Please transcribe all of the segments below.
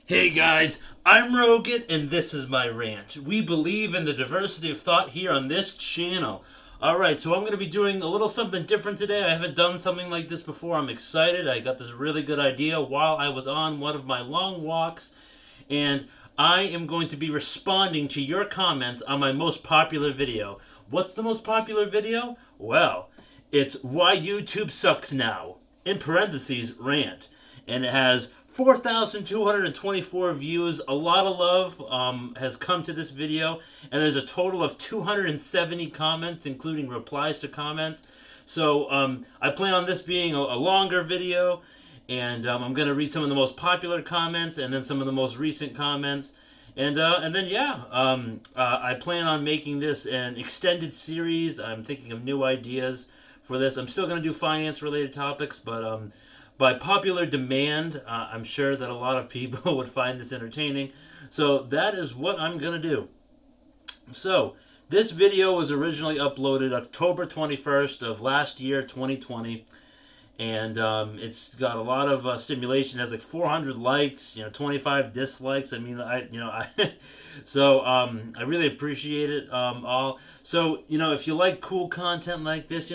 Hey guys, I'm Rogan and this is my rant. We believe in the diversity of thought here on this channel. Alright, so I'm going to be doing a little something different today. I haven't done something like this before. I'm excited. I got this really good idea while I was on one of my long walks, and I am going to be responding to your comments on my most popular video. What's the most popular video? Well, it's Why YouTube Sucks Now, in parentheses, rant. And it has 4,224 views. A lot of love has come to this video, and there's a total of 270 comments, including replies to comments. So I plan on this being a longer video, and I'm going to read some of the most popular comments and then some of the most recent comments. And then, yeah, I plan on making this an extended series. I'm thinking of new ideas for this. I'm still going to do finance-related topics, but by popular demand, I'm sure that a lot of people would find this entertaining. So that is what I'm going to do. So this video was originally uploaded October 21st of last year, 2020. And it's got a lot of stimulation. It has like 400 likes, 25 dislikes. I mean, so I really appreciate it all. So if you like cool content like this,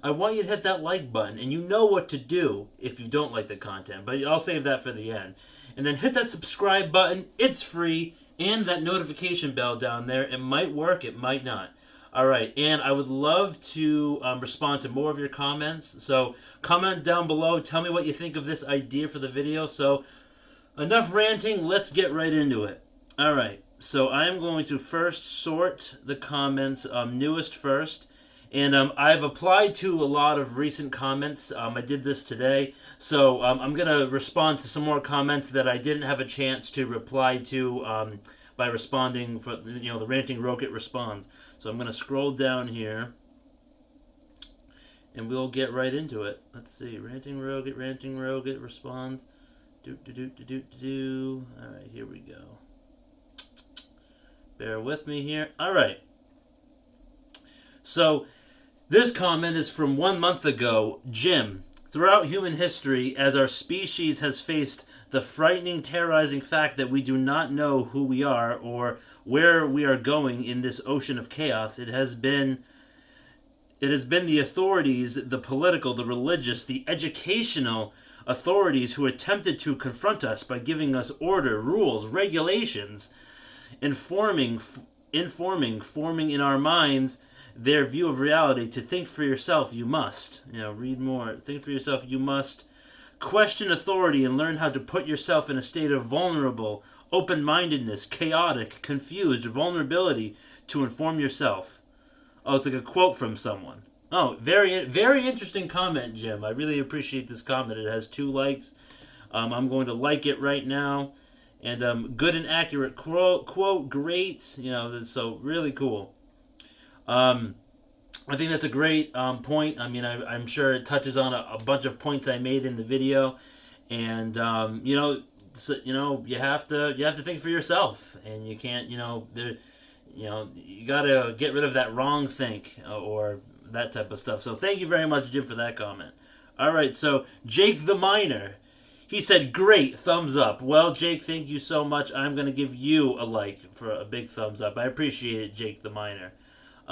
I want you to hit that like button, and you know what to do if you don't like the content. But I'll save that for the end. And then hit that subscribe button. It's free, and that notification bell down there. It might work. It might not. All right, and I would love to respond to more of your comments. So comment down below. Tell me what you think of this idea for the video. So enough ranting. Let's get right into it. All right, so I'm going to first sort the comments, newest first. And I've applied to a lot of recent comments. I did this today. So I'm going to respond to some more comments that I didn't have a chance to reply to by responding for the Ranting Rocket responds. So I'm going to scroll down here, and we'll get right into it. Let's see, Ranting Rocket responds. All right, here we go. Bear with me here. All right. So this comment is from 1 month ago. Jim, throughout human history, as our species has faced the frightening, terrorizing fact that we do not know who we are or where we are going in this ocean of chaos, it has been the authorities, the political, the religious, the educational authorities who attempted to confront us by giving us order, rules, regulations, forming in our minds their view of reality. To think for yourself, you must. Read more. Think for yourself, you must. Question authority and learn how to put yourself in a state of vulnerable, open-mindedness, chaotic, confused, vulnerability to inform yourself. Oh, it's like a quote from someone. Oh, very, very interesting comment, Jim. I really appreciate this comment. It has 2 likes. I'm going to like it right now. And good and accurate quote, great. So really cool. I think that's a great point. I mean, I'm sure it touches on a bunch of points I made in the video, and you have to think for yourself, and you can't, you gotta get rid of that wrong think or that type of stuff. So thank you very much, Jim, for that comment. All right, so Jake the Miner, he said, great, thumbs up. Well, Jake, thank you so much. I'm gonna give you a like for a big thumbs up. I appreciate it, Jake the Miner.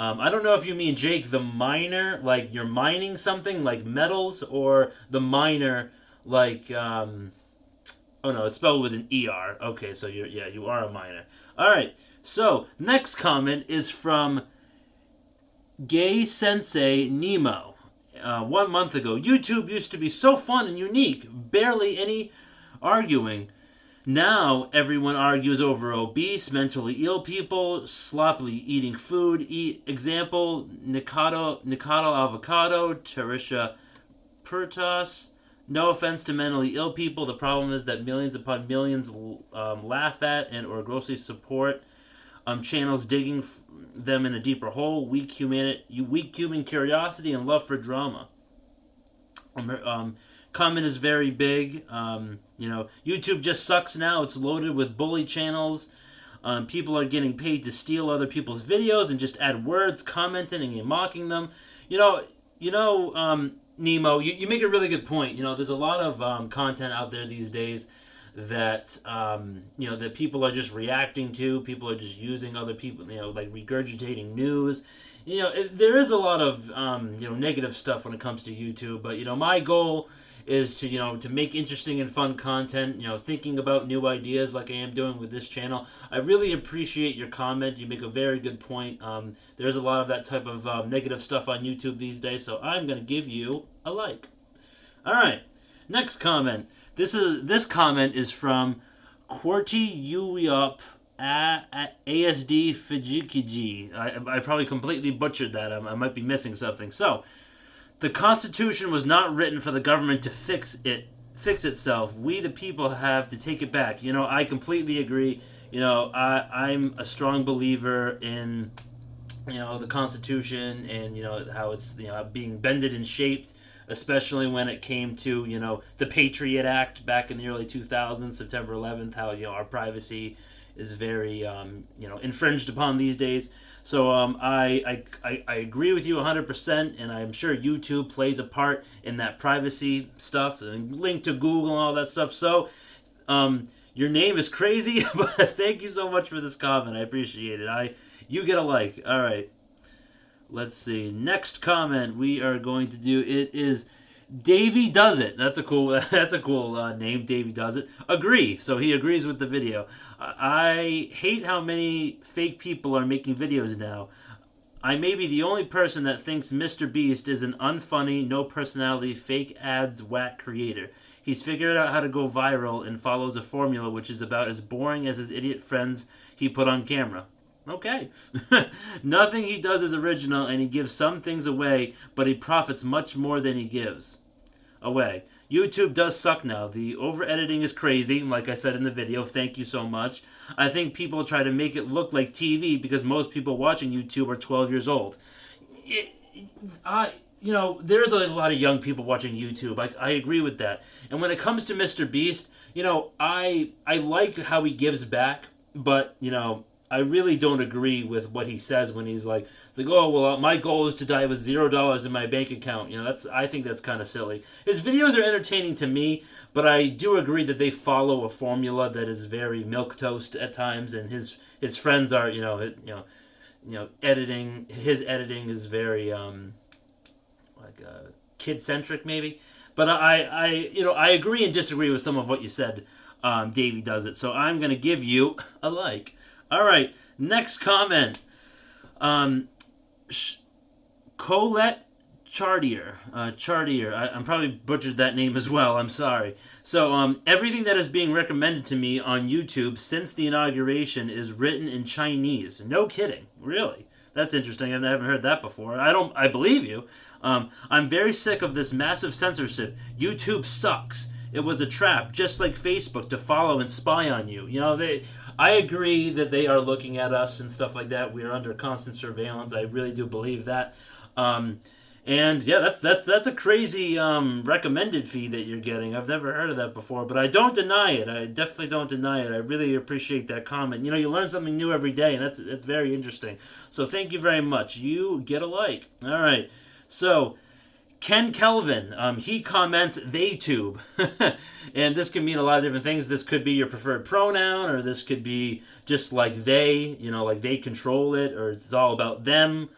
I don't know if you mean Jake the Miner, like you're mining something, like metals, or the miner, like, oh no, it's spelled with an ER. Okay, so you are a miner. All right, so next comment is from Gay Sensei Nemo. 1 month ago, YouTube used to be so fun and unique, barely any arguing. Now everyone argues over obese, mentally ill people, sloppily eating food. Example, Nikado Avocado, Tarisha Purtas. No offense to mentally ill people. The problem is that millions upon millions laugh at and or grossly support channels digging them in a deeper hole. Weak human curiosity and love for drama. Comment is very big. YouTube just sucks now. It's loaded with bully channels. People are getting paid to steal other people's videos and just add words, commenting and mocking them. Nemo, you make a really good point. There's a lot of content out there these days that that people are just reacting to. People are just using other people, like regurgitating news. There is a lot of negative stuff when it comes to YouTube, but my goal is to make interesting and fun content, thinking about new ideas like I am doing with this channel. I really appreciate your comment. You make a very good point. There's a lot of that type of negative stuff on YouTube these days, so I'm going to give you a like. All right, next comment. This comment is from Quarty Uyup ASD Fijikiji. I probably completely butchered that. I might be missing something. So, the Constitution was not written for the government to fix itself. We, the people, have to take it back. I completely agree. I'm a strong believer in, the Constitution and, how it's, being bended and shaped, especially when it came to, the Patriot Act back in the early 2000s, September 11th, how, our privacy is very, infringed upon these days. So I agree with you 100%, and I'm sure YouTube plays a part in that privacy stuff, and link to Google and all that stuff. So your name is crazy, but thank you so much for this comment. I appreciate it. You get a like. All right. Let's see. Next comment we are going to do, it is Davey Does It. That's a cool name, Davey Does It. Agree. So he agrees with the video. I hate how many fake people are making videos now. I may be the only person that thinks Mr. Beast is an unfunny, no personality, fake ads whack creator. He's figured out how to go viral and follows a formula which is about as boring as his idiot friends he put on camera. Okay. Nothing he does is original, and he gives some things away, but he profits much more than he gives away. YouTube does suck now. The over-editing is crazy, like I said in the video. Thank you so much. I think people try to make it look like TV because most people watching YouTube are 12 years old. There's a lot of young people watching YouTube. I agree with that. And when it comes to Mr. Beast, I like how he gives back, but, I really don't agree with what he says when he's like, oh, well, my goal is to die with $0 in my bank account. I think that's kind of silly. His videos are entertaining to me, but I do agree that they follow a formula that is very milquetoast at times, and his friends are, editing. His editing is very kid centric maybe. But I agree and disagree with some of what you said. Davey Does It. So I'm gonna give you a like. All right, next comment. Colette Chartier. I'm probably butchered that name as well. I'm sorry. So everything that is being recommended to me on YouTube since the inauguration is written in Chinese. No kidding. Really? That's interesting. I haven't heard that before. I believe you. I'm very sick of this massive censorship. YouTube sucks. It was a trap, just like Facebook, to follow and spy on you. I agree that they are looking at us and stuff like that. We are under constant surveillance. I really do believe that. And yeah, that's a crazy recommended feed that you're getting. I've never heard of that before, but I don't deny it. I definitely don't deny it. I really appreciate that comment. You learn something new every day, and that's very interesting. So thank you very much. You get a like. All right. So Ken Kelvin, he comments "theytube," and this can mean a lot of different things. This could be your preferred pronoun, or this could be just like they, like they control it, or it's all about them,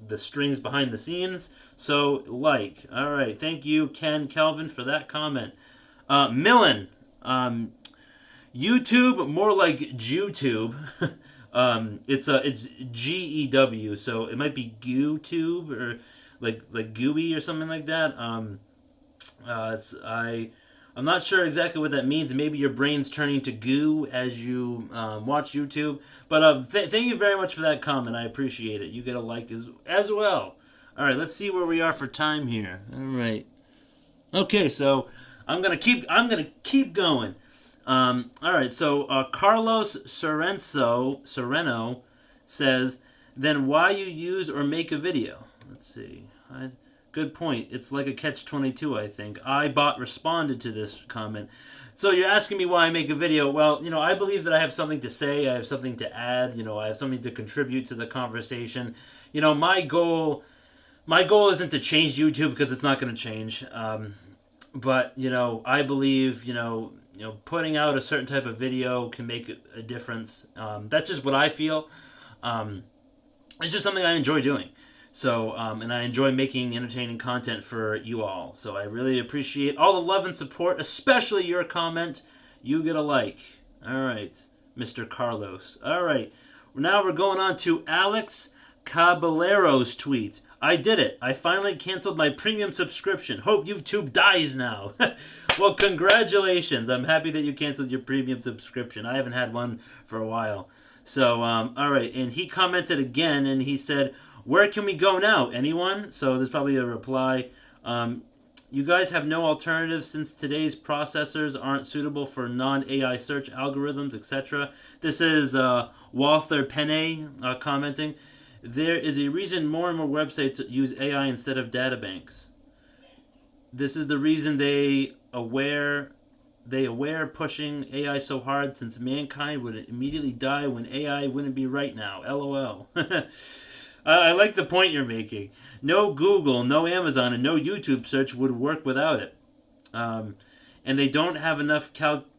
the strings behind the scenes. So, all right, thank you, Ken Kelvin, for that comment. Millen, YouTube, more like JewTube. It's GEW, so it might be GooTube or like gooey or something like that. I'm not sure exactly what that means. Maybe your brain's turning to goo as you watch YouTube. But thank you very much for that comment. I appreciate it. You get a like as well. All right, let's see where we are for time here. All right. Okay, so I'm gonna keep going. All right, so Carlos Sereno says, then why you use or make a video? Let's see. Good point. It's like a catch-22, I think. iBot responded to this comment. So you're asking me why I make a video. Well, I believe that I have something to say. I have something to add. I have something to contribute to the conversation. My goal isn't to change YouTube because it's not going to change. But, I believe, putting out a certain type of video can make a difference. That's just what I feel. It's just something I enjoy doing. So, and I enjoy making entertaining content for you all. So I really appreciate all the love and support, especially your comment. You get a like. All right, Mr. Carlos. All right. Now we're going on to Alex Caballero's tweet. I did it. I finally canceled my premium subscription. Hope YouTube dies now. Well, congratulations. I'm happy that you canceled your premium subscription. I haven't had one for a while. So, all right. And he commented again, and he said, where can we go now? Anyone? So there's probably a reply. You guys have no alternative since today's processors aren't suitable for non-AI search algorithms, etc. This is Walther Penne commenting. There is a reason more and more websites use AI instead of databanks. This is the reason they aware pushing AI so hard, since mankind would immediately die when AI wouldn't be right now. LOL. I like the point you're making. No Google, no Amazon, and no YouTube search would work without it. And they don't have enough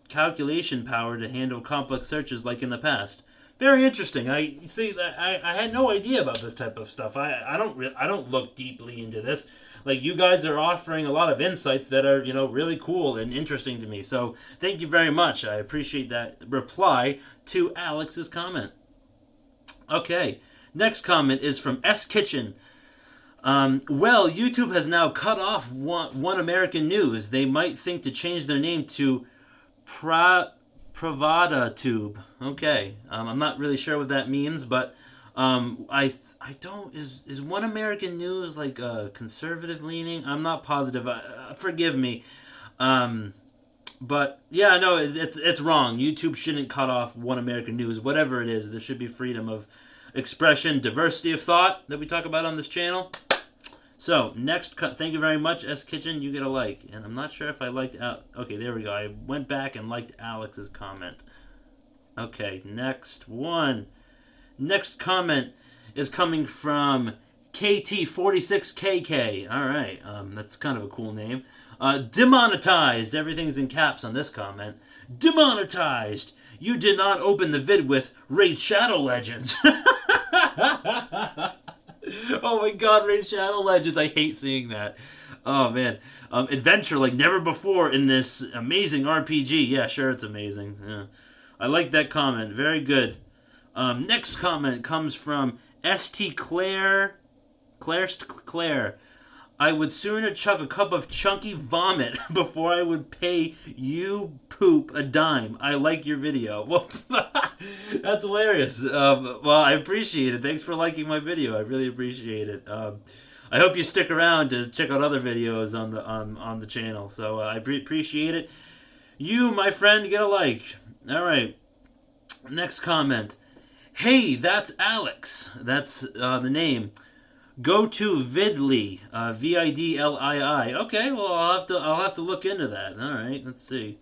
calculation power to handle complex searches like in the past. Very interesting. I had no idea about this type of stuff. I don't look deeply into this. Like, you guys are offering a lot of insights that are, really cool and interesting to me. So thank you very much. I appreciate that reply to Alex's comment. Okay. Next comment is from S Kitchen. Well, YouTube has now cut off One American News. They might think to change their name to Pravada Tube. Okay, I'm not really sure what that means, but I don't. Is One American News like conservative leaning? I'm not positive. Forgive me. But yeah, no, it's wrong. YouTube shouldn't cut off One American News. Whatever it is, there should be freedom of expression, diversity of thought that we talk about on this channel. So, next, thank you very much, S Kitchen. You get a like. And I'm not sure if I liked okay, there we go. I went back and liked Alex's comment. Okay, next one. Next comment is coming from KT46KK. All right, that's kind of a cool name. Demonetized. Everything's in caps on this comment. Demonetized. You did not open the vid with Raid Shadow Legends. Oh my god, Raid Shadow Legends. I hate seeing that. Oh man. Adventure like never before in this amazing RPG. Yeah, sure, it's amazing. Yeah. I like that comment. Very good. Next comment comes from St. Claire. Claire. I would sooner chuck a cup of chunky vomit before I would pay you poop a dime. I like your video. Well, that's hilarious. Well, I appreciate it. Thanks for liking my video. I really appreciate it. I hope you stick around to check out other videos on the channel. So I appreciate it. You, my friend, get a like. All right. Next comment. Hey, that's Alex. That's the name. Go to Vidly, Vidlii. Okay, well I'll have to look into that. All right, let's see.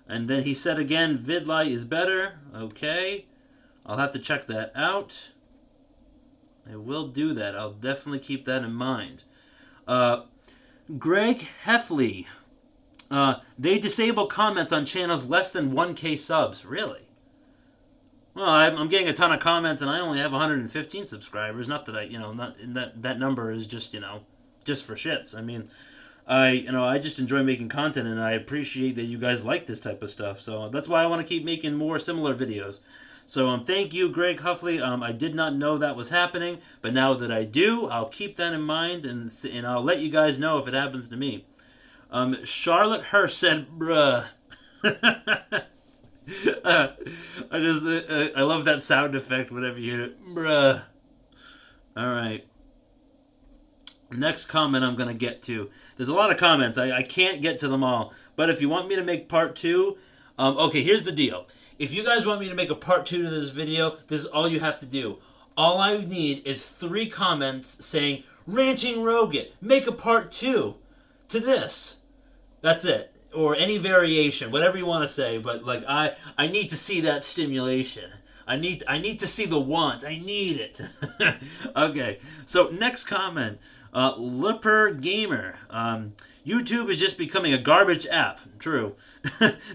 And then he said again, Vidli is better. Okay, I'll have to check that out. I will do that. I'll definitely keep that in mind. Greg Heffley. They disable comments on channels less than 1K subs. Really? Well, I'm getting a ton of comments, and I only have 115 subscribers. Not that that number is just just for shits. I mean, I just enjoy making content, and I appreciate that you guys like this type of stuff. So that's why I want to keep making more similar videos. So thank you, Greg Huffley. I did not know that was happening, but now that I do, I'll keep that in mind, and I'll let you guys know if it happens to me. Charlotte Hurst said, "Bruh." I love that sound effect whenever you hear it. Bruh. Alright. Next comment I'm going to get to. There's a lot of comments. I can't get to them all. But if you want me to make part 2... okay, here's the deal. If you guys want me to make a part 2 to this video, this is all you have to do. All I need is 3 comments saying, Ranching Roget, make a part 2 to this. That's it. Or any variation, whatever you want to say, but like I need to see that stimulation. I need to see the want. I need it. Okay. So next comment, Lipper Gamer. YouTube is just becoming a garbage app. True.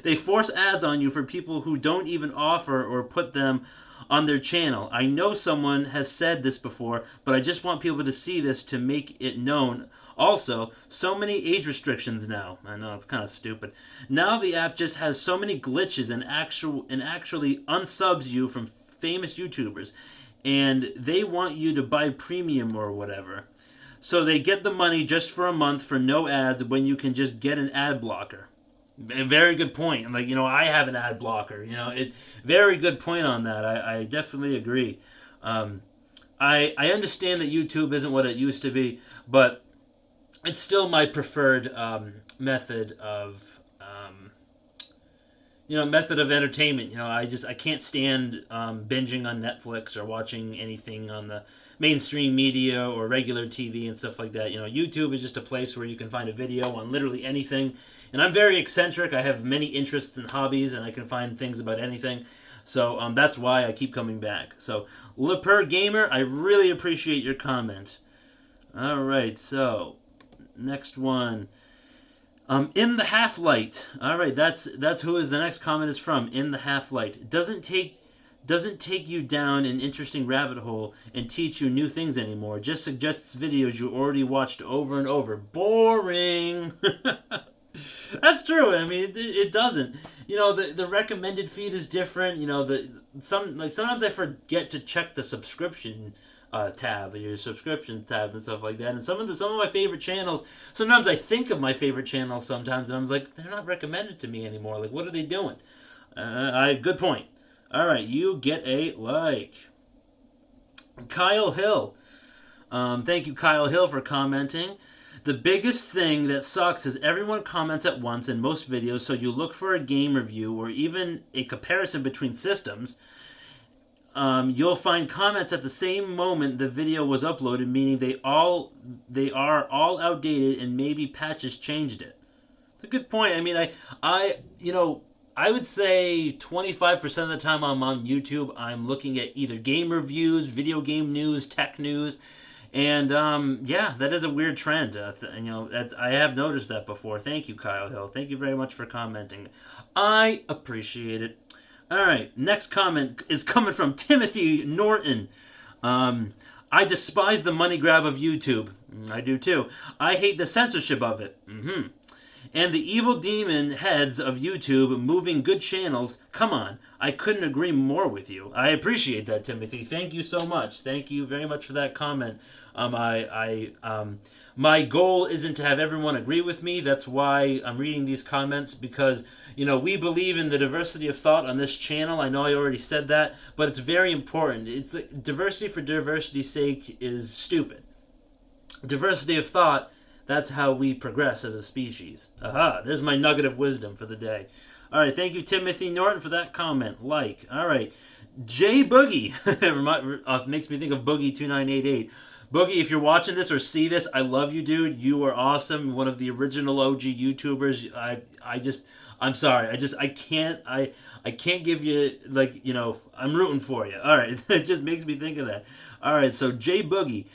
They force ads on you for people who don't even offer or put them on their channel. I know someone has said this before, but I just want people to see this to make it known. Also, so many age restrictions now. I know, it's kind of stupid. Now the app just has so many glitches and actually unsubs you from famous YouTubers, and they want you to buy premium or whatever. So they get the money just for a month for no ads when you can just get an ad blocker. A very good point. Like, I have an ad blocker. Very good point on that. I definitely agree. I understand that YouTube isn't what it used to be, but it's still my preferred method of method of entertainment. I can't stand binging on Netflix or watching anything on the mainstream media or regular TV and stuff like that. YouTube is just a place where you can find a video on literally anything. And I'm very eccentric. I have many interests and hobbies, and I can find things about anything. So that's why I keep coming back. So, Leper Gamer, I really appreciate your comment. All right, so next one. In the Half-Light. All right, that's who is the next comment is from. In the Half-Light. Doesn't take you down an interesting rabbit hole and teach you new things anymore. Just suggests videos you already watched over and over. Boring. That's true. I mean, it doesn't. The recommended feed is different. Sometimes I forget to check the subscription tab, your subscription tab and stuff like that. And some of my favorite channels, sometimes I think of my favorite channels sometimes, and I'm like, they're not recommended to me anymore. Like, what are they doing? Good point. All right, you get a like. Kyle Hill. Thank you, Kyle Hill, for commenting. The biggest thing that sucks is everyone comments at once in most videos, so you look for a game review or even a comparison between systems. You'll find comments at the same moment the video was uploaded, meaning they are all outdated and maybe patches changed it. It's a good point. I mean, I would say 25% of the time I'm on YouTube, I'm looking at either game reviews, video game news, tech news. And, that is a weird trend. I have noticed that before. Thank you, Kyle Hill. Thank you very much for commenting. I appreciate it. All right, next comment is coming from Timothy Norton. I despise the money grab of YouTube. I do too. I hate the censorship of it. And the evil demon heads of YouTube moving good channels. Come on, I couldn't agree more with you. I appreciate that, Timothy. Thank you so much. Thank you very much for that comment. My goal isn't to have everyone agree with me. That's why I'm reading these comments, because we believe in the diversity of thought on this channel. I know I already said that, but it's very important. It's like diversity for diversity's sake is stupid. Diversity of thought, that's how we progress as a species. Aha, there's my nugget of wisdom for the day. All right, thank you, Timothy Norton, for that comment. All right, Jay Boogie. Makes me think of Boogie2988. Boogie, if you're watching this or see this, I love you, dude. You are awesome. One of the original OG YouTubers. I'm sorry. I can't give you, I'm rooting for you. All right, it just makes me think of that. All right, so Jay Boogie.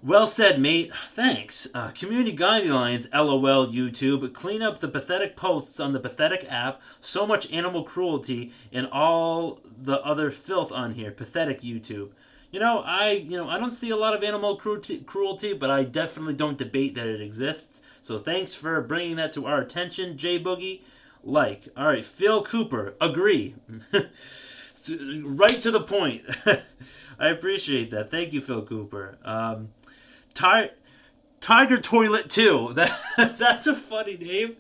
Well said, mate. Thanks. Community guidelines, LOL YouTube. Clean up the pathetic posts on the pathetic app. So much animal cruelty and all the other filth on here. Pathetic YouTube. I don't see a lot of animal cruelty, but I definitely don't debate that it exists. So thanks for bringing that to our attention, Jay Boogie. All right, Phil Cooper. Agree. Right to the point. I appreciate that. Thank you, Phil Cooper. Tiger Toilet 2. That's a funny name.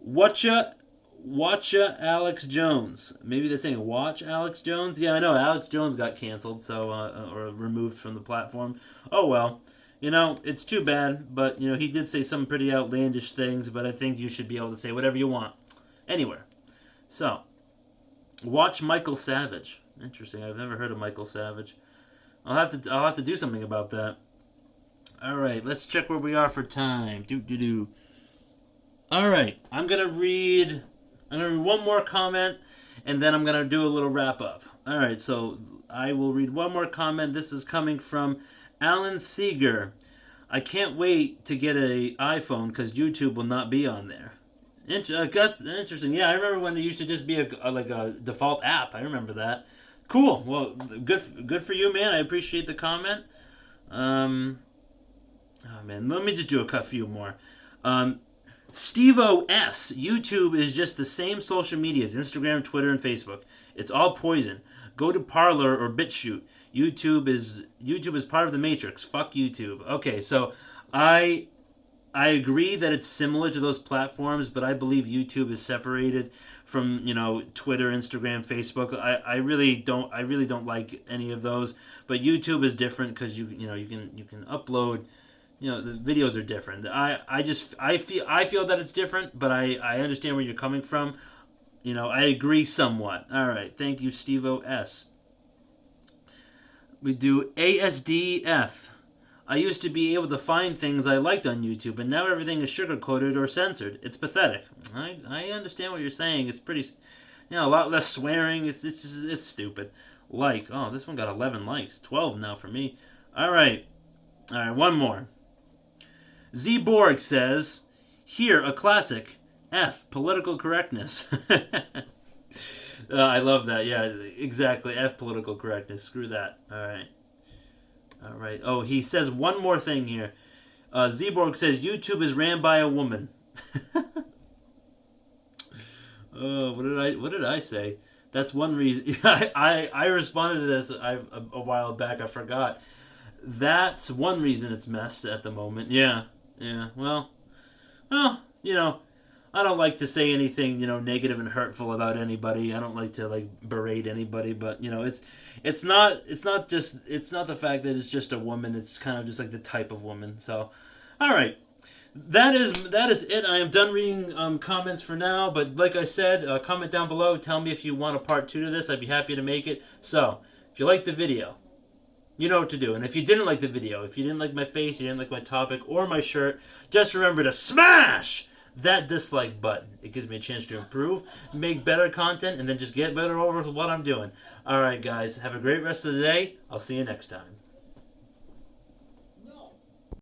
Watcha Alex Jones. Maybe they're saying Watch Alex Jones? Yeah, I know. Alex Jones got canceled, or removed from the platform. Oh, well. It's too bad, but, he did say some pretty outlandish things, but I think you should be able to say whatever you want. Anywhere. So, Watch Michael Savage. Interesting. I've never heard of Michael Savage. I'll have to do something about that. All right, let's check where we are for time. All right, I'm gonna read one more comment, and then I'm gonna do a little wrap up. All right, so I will read one more comment. This is coming from Alan Seeger. I can't wait to get a iPhone because YouTube will not be on there. Interesting. Yeah, I remember when it used to just be like a default app. I remember that. Cool. Well, good for you, man. I appreciate the comment. Oh man, let me just do a few more. Steve-O S. YouTube is just the same social media as Instagram, Twitter, and Facebook. It's all poison. Go to Parler or BitChute. YouTube is part of the Matrix. Fuck YouTube. Okay, so I agree that it's similar to those platforms, but I believe YouTube is separated from Twitter, Instagram, Facebook. I really don't like any of those, but YouTube is different because you can upload. The videos are different. I feel that it's different, but I understand where you're coming from. I agree somewhat. All right, thank you, Steve-O S. We do ASDF. I used to be able to find things I liked on YouTube, and now everything is sugar-coated or censored. It's pathetic. I understand what you're saying. It's pretty, a lot less swearing. It's stupid. This one got 11 likes. 12 now for me. All right, one more. Z Borg says, here, a classic. F, political correctness. I love that. Yeah, exactly. F, political correctness. Screw that. All right. Oh, he says one more thing here. Zeborg says YouTube is ran by a woman. What did I say? That's one reason. I responded to this a while back. I forgot. That's one reason it's messed at the moment. Yeah. Well, I don't like to say anything, negative and hurtful about anybody. I don't like to berate anybody, but it's not the fact that it's just a woman. It's kind of just like the type of woman. So, all right, that is it. I am done reading comments for now. But like I said, comment down below. Tell me if you want a part 2 to this. I'd be happy to make it. So, if you like the video, you know what to do. And if you didn't like the video, if you didn't like my face, you didn't like my topic or my shirt, just remember to smash that dislike button. It gives me a chance to improve, make better content, and then just get better over with what I'm doing. Alright guys, have a great rest of the day. I'll see you next time.